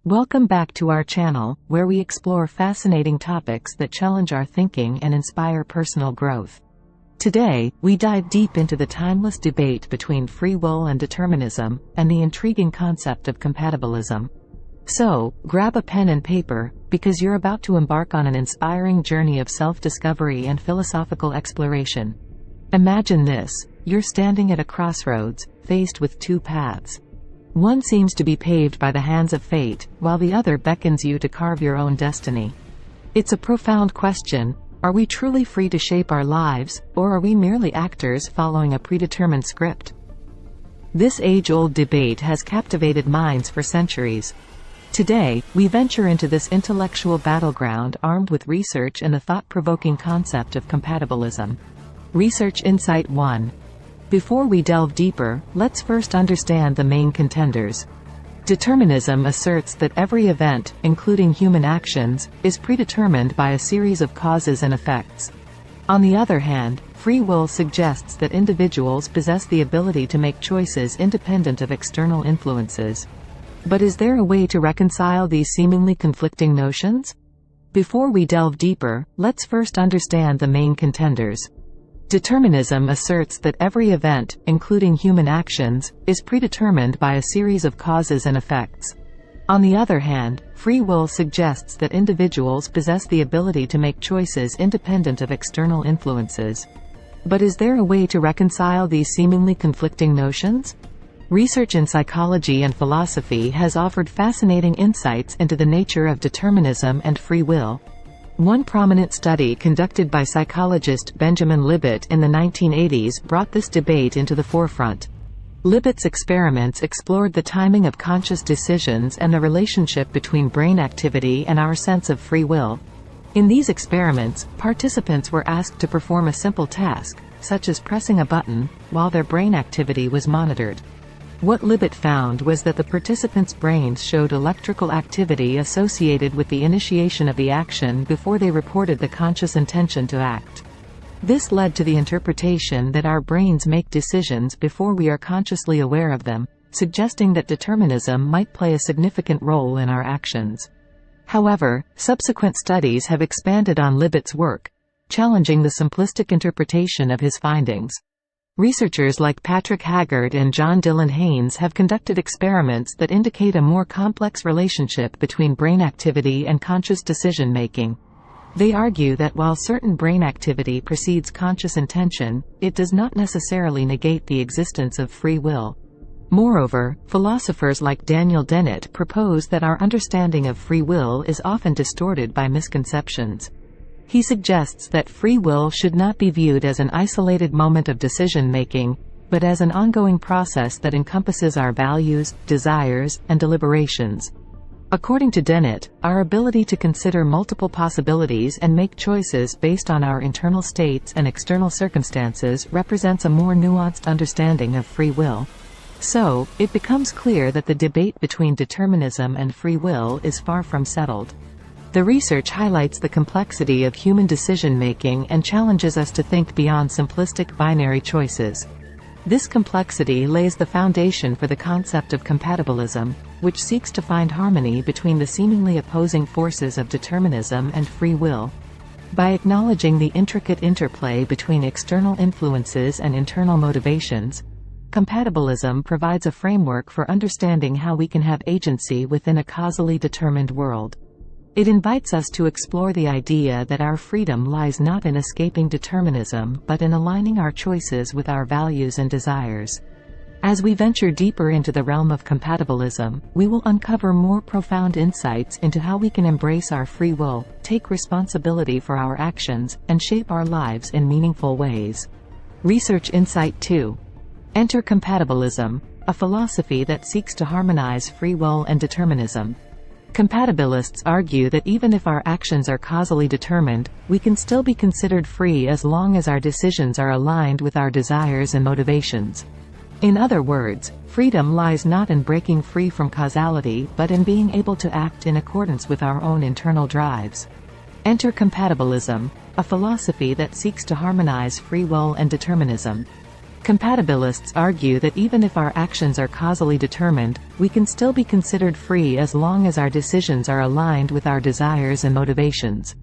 Welcome back to our channel, where we explore fascinating topics that challenge our thinking and inspire personal growth. Today, we dive deep into the timeless debate between free will and determinism, and the intriguing concept of compatibilism. So, grab a pen and paper, because you're about to embark on an inspiring journey of self-discovery and philosophical exploration. Imagine this: you're standing at a crossroads, faced with two paths. One seems to be paved by the hands of fate, while the other beckons you to carve your own destiny. It's a profound question: are we truly free to shape our lives, or are we merely actors following a predetermined script? This age-old debate has captivated minds for centuries. Today, we venture into this intellectual battleground armed with research and the thought-provoking concept of compatibilism. Research Insight 1. Before we delve deeper, let's first understand the main contenders. Determinism asserts that every event, including human actions, is predetermined by a series of causes and effects. On the other hand, free will suggests that individuals possess the ability to make choices independent of external influences. But is there a way to reconcile these seemingly conflicting notions? Before we delve deeper, let's first understand the main contenders. Determinism asserts that every event, including human actions, is predetermined by a series of causes and effects. On the other hand, free will suggests that individuals possess the ability to make choices independent of external influences. But is there a way to reconcile these seemingly conflicting notions? Research in psychology and philosophy has offered fascinating insights into the nature of determinism and free will. One prominent study conducted by psychologist Benjamin Libet in the 1980s brought this debate into the forefront. Libet's experiments explored the timing of conscious decisions and the relationship between brain activity and our sense of free will. In these experiments, participants were asked to perform a simple task, such as pressing a button, while their brain activity was monitored. What Libet found was that the participants' brains showed electrical activity associated with the initiation of the action before they reported the conscious intention to act. This led to the interpretation that our brains make decisions before we are consciously aware of them, suggesting that determinism might play a significant role in our actions. However, subsequent studies have expanded on Libet's work, challenging the simplistic interpretation of his findings. Researchers like Patrick Haggard and John Dylan Haynes have conducted experiments that indicate a more complex relationship between brain activity and conscious decision-making. They argue that while certain brain activity precedes conscious intention, it does not necessarily negate the existence of free will. Moreover, philosophers like Daniel Dennett propose that our understanding of free will is often distorted by misconceptions. He suggests that free will should not be viewed as an isolated moment of decision-making, but as an ongoing process that encompasses our values, desires, and deliberations. According to Dennett, our ability to consider multiple possibilities and make choices based on our internal states and external circumstances represents a more nuanced understanding of free will. So, it becomes clear that the debate between determinism and free will is far from settled. The research highlights the complexity of human decision-making and challenges us to think beyond simplistic binary choices. This complexity lays the foundation for the concept of compatibilism, which seeks to find harmony between the seemingly opposing forces of determinism and free will. By acknowledging the intricate interplay between external influences and internal motivations, compatibilism provides a framework for understanding how we can have agency within a causally determined world. It invites us to explore the idea that our freedom lies not in escaping determinism but in aligning our choices with our values and desires. As we venture deeper into the realm of compatibilism, we will uncover more profound insights into how we can embrace our free will, take responsibility for our actions, and shape our lives in meaningful ways. Research Insight 2. Enter compatibilism, a philosophy that seeks to harmonize free will and determinism. Compatibilists argue that even if our actions are causally determined, we can still be considered free as long as our decisions are aligned with our desires and motivations. In other words, freedom lies not in breaking free from causality but in being able to act in accordance with our own internal drives. Enter compatibilism, a philosophy that seeks to harmonize free will and determinism. Compatibilists argue that even if our actions are causally determined, we can still be considered free as long as our decisions are aligned with our desires and motivations.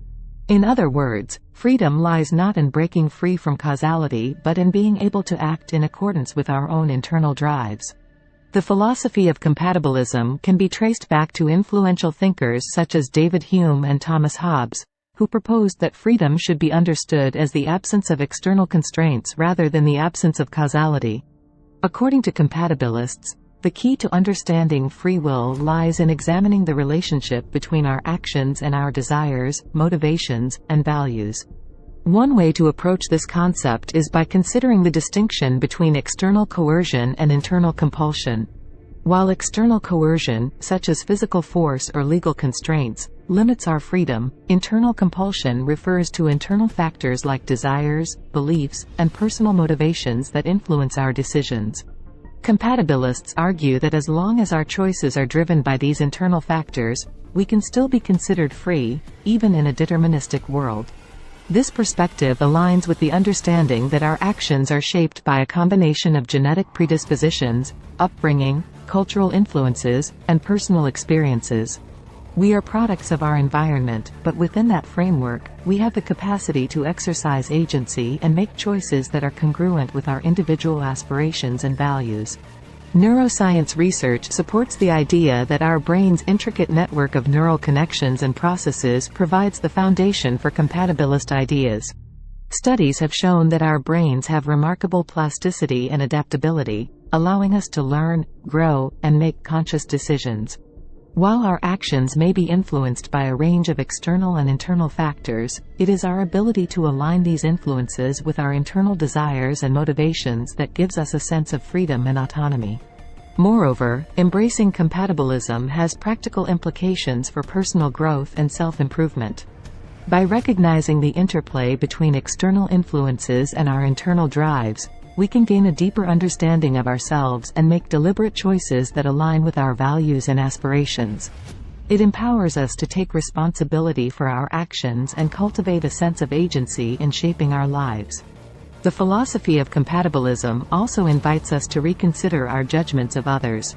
In other words, freedom lies not in breaking free from causality but in being able to act in accordance with our own internal drives. The philosophy of compatibilism can be traced back to influential thinkers such as David Hume and Thomas Hobbes, who proposed that freedom should be understood as the absence of external constraints rather than the absence of causality. According to compatibilists, the key to understanding free will lies in examining the relationship between our actions and our desires, motivations, and values. One way to approach this concept is by considering the distinction between external coercion and internal compulsion. While external coercion, such as physical force or legal constraints, limits our freedom, internal compulsion refers to internal factors like desires, beliefs, and personal motivations that influence our decisions. Compatibilists argue that as long as our choices are driven by these internal factors, we can still be considered free, even in a deterministic world. This perspective aligns with the understanding that our actions are shaped by a combination of genetic predispositions, upbringing, cultural influences, and personal experiences. We are products of our environment, but within that framework, we have the capacity to exercise agency and make choices that are congruent with our individual aspirations and values. Neuroscience research supports the idea that our brain's intricate network of neural connections and processes provides the foundation for compatibilist ideas. Studies have shown that our brains have remarkable plasticity and adaptability, allowing us to learn, grow, and make conscious decisions. While our actions may be influenced by a range of external and internal factors, it is our ability to align these influences with our internal desires and motivations that gives us a sense of freedom and autonomy. Moreover, embracing compatibilism has practical implications for personal growth and self-improvement. By recognizing the interplay between external influences and our internal drives, we can gain a deeper understanding of ourselves and make deliberate choices that align with our values and aspirations. It empowers us to take responsibility for our actions and cultivate a sense of agency in shaping our lives. The philosophy of compatibilism also invites us to reconsider our judgments of others.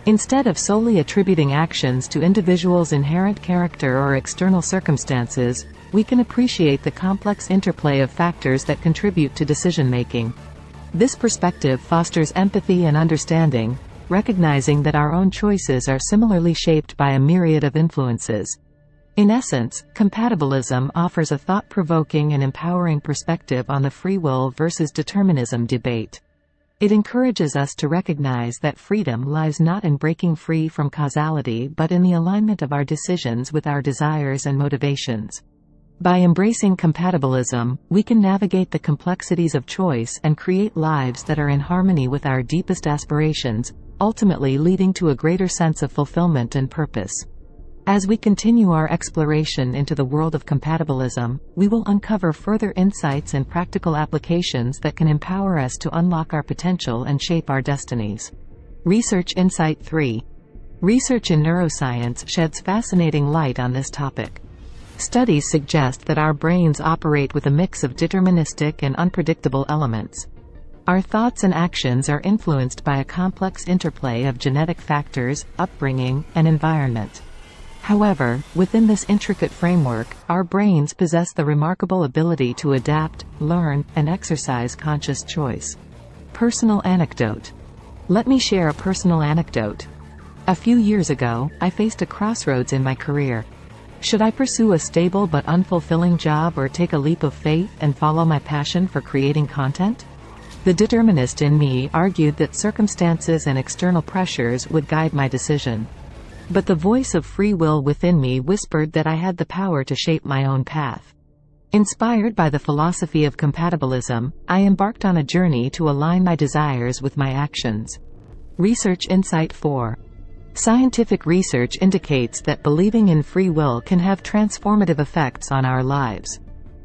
Instead of solely attributing actions to individuals' inherent character or external circumstances, we can appreciate the complex interplay of factors that contribute to decision-making. This perspective fosters empathy and understanding, recognizing that our own choices are similarly shaped by a myriad of influences. In essence, compatibilism offers a thought-provoking and empowering perspective on the free will versus determinism debate. It encourages us to recognize that freedom lies not in breaking free from causality but in the alignment of our decisions with our desires and motivations. By embracing compatibilism, we can navigate the complexities of choice and create lives that are in harmony with our deepest aspirations, ultimately leading to a greater sense of fulfillment and purpose. As we continue our exploration into the world of compatibilism, we will uncover further insights and practical applications that can empower us to unlock our potential and shape our destinies. Research Insight 3. Research in neuroscience sheds fascinating light on this topic. Studies suggest that our brains operate with a mix of deterministic and unpredictable elements. Our thoughts and actions are influenced by a complex interplay of genetic factors, upbringing, and environment. However, within this intricate framework, our brains possess the remarkable ability to adapt, learn, and exercise conscious choice. Personal anecdote. Let me share a personal anecdote. A few years ago, I faced a crossroads in my career. Should I pursue a stable but unfulfilling job or take a leap of faith and follow my passion for creating content? The determinist in me argued that circumstances and external pressures would guide my decision. But the voice of free will within me whispered that I had the power to shape my own path. Inspired by the philosophy of compatibilism, I embarked on a journey to align my desires with my actions. Research Insight 4. Scientific research indicates that believing in free will can have transformative effects on our lives.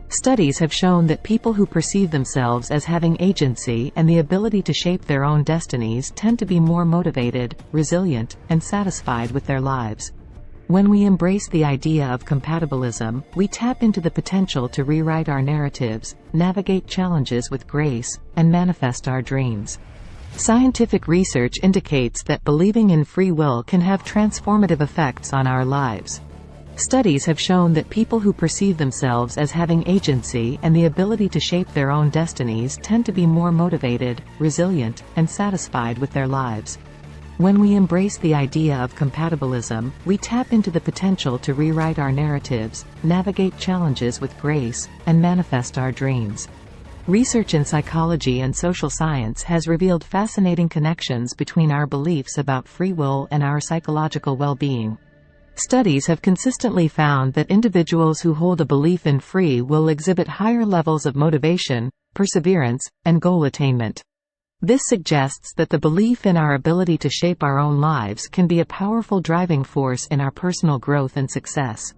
Studies have shown that people who perceive themselves as having agency and the ability to shape their own destinies tend to be more motivated, resilient, and satisfied with their lives. When we embrace the idea of compatibilism, we tap into the potential to rewrite our narratives, navigate challenges with grace, and manifest our dreams. Scientific research indicates that believing in free will can have transformative effects on our lives. Studies have shown that people who perceive themselves as having agency and the ability to shape their own destinies tend to be more motivated, resilient, and satisfied with their lives. When we embrace the idea of compatibilism, we tap into the potential to rewrite our narratives, navigate challenges with grace, and manifest our dreams. Research in psychology and social science has revealed fascinating connections between our beliefs about free will and our psychological well-being. Studies have consistently found that individuals who hold a belief in free will exhibit higher levels of motivation, perseverance, and goal attainment. This suggests that the belief in our ability to shape our own lives can be a powerful driving force in our personal growth and success.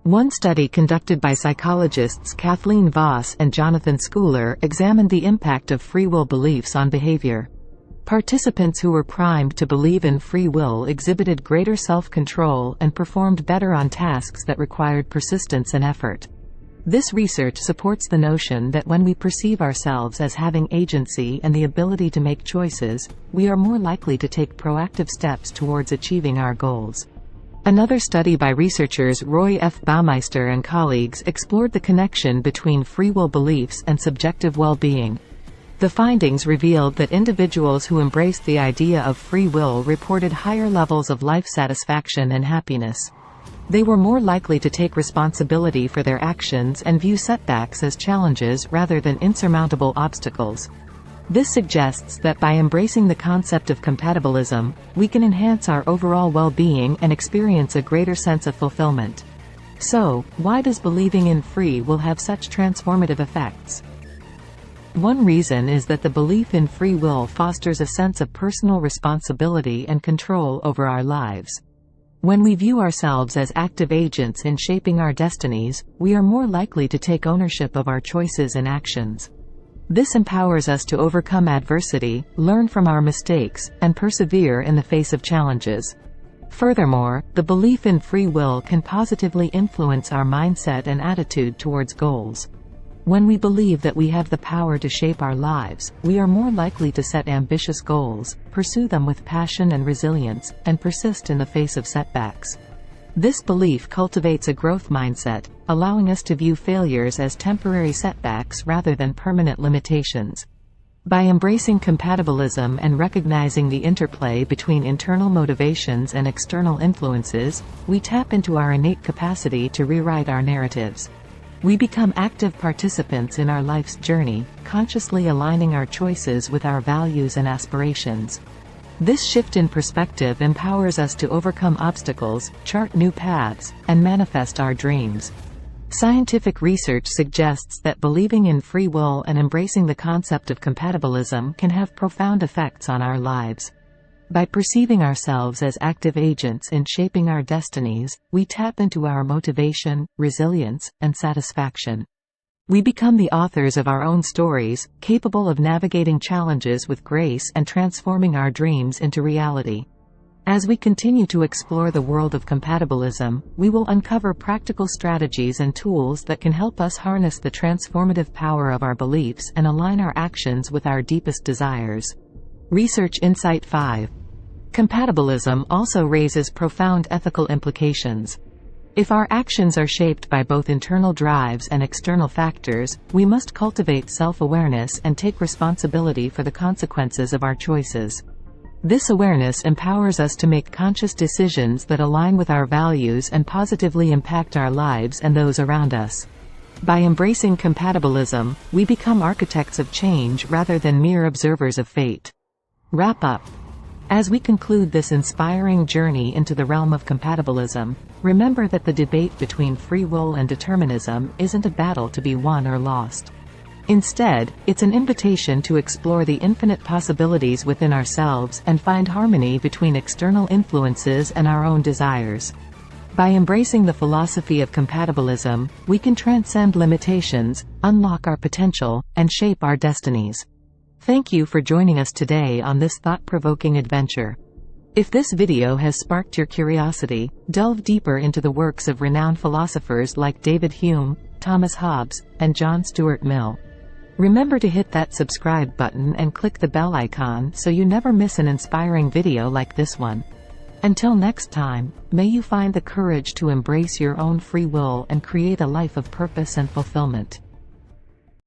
One study conducted by psychologists Kathleen Voss and Jonathan Schooler examined the impact of free will beliefs on behavior. Participants who were primed to believe in free will exhibited greater self-control and performed better on tasks that required persistence and effort. This research supports the notion that when we perceive ourselves as having agency and the ability to make choices, we are more likely to take proactive steps towards achieving our goals. Another study by researchers Roy F. Baumeister and colleagues explored the connection between free will beliefs and subjective well-being. The findings revealed that individuals who embraced the idea of free will reported higher levels of life satisfaction and happiness. They were more likely to take responsibility for their actions and view setbacks as challenges rather than insurmountable obstacles. This suggests that by embracing the concept of compatibilism, we can enhance our overall well-being and experience a greater sense of fulfillment. So, why does believing in free will have such transformative effects? One reason is that the belief in free will fosters a sense of personal responsibility and control over our lives. When we view ourselves as active agents in shaping our destinies, we are more likely to take ownership of our choices and actions. This empowers us to overcome adversity, learn from our mistakes, and persevere in the face of challenges. Furthermore, the belief in free will can positively influence our mindset and attitude towards goals. When we believe that we have the power to shape our lives, we are more likely to set ambitious goals, pursue them with passion and resilience, and persist in the face of setbacks. This belief cultivates a growth mindset, allowing us to view failures as temporary setbacks rather than permanent limitations. By embracing compatibilism and recognizing the interplay between internal motivations and external influences, we tap into our innate capacity to rewrite our narratives. We become active participants in our life's journey, consciously aligning our choices with our values and aspirations. This shift in perspective empowers us to overcome obstacles, chart new paths, and manifest our dreams. Scientific research suggests that believing in free will and embracing the concept of compatibilism can have profound effects on our lives. By perceiving ourselves as active agents in shaping our destinies, we tap into our motivation, resilience, and satisfaction. We become the authors of our own stories, capable of navigating challenges with grace and transforming our dreams into reality. As we continue to explore the world of compatibilism, we will uncover practical strategies and tools that can help us harness the transformative power of our beliefs and align our actions with our deepest desires. Research Insight 5. Compatibilism also raises profound ethical implications. If our actions are shaped by both internal drives and external factors, we must cultivate self-awareness and take responsibility for the consequences of our choices. This awareness empowers us to make conscious decisions that align with our values and positively impact our lives and those around us. By embracing compatibilism, we become architects of change rather than mere observers of fate. Wrap up. As we conclude this inspiring journey into the realm of compatibilism, remember that the debate between free will and determinism isn't a battle to be won or lost. Instead, it's an invitation to explore the infinite possibilities within ourselves and find harmony between external influences and our own desires. By embracing the philosophy of compatibilism, we can transcend limitations, unlock our potential, and shape our destinies. Thank you for joining us today on this thought-provoking adventure. If this video has sparked your curiosity, delve deeper into the works of renowned philosophers like David Hume, Thomas Hobbes, and John Stuart Mill. Remember to hit that subscribe button and click the bell icon so you never miss an inspiring video like this one. Until next time, may you find the courage to embrace your own free will and create a life of purpose and fulfillment.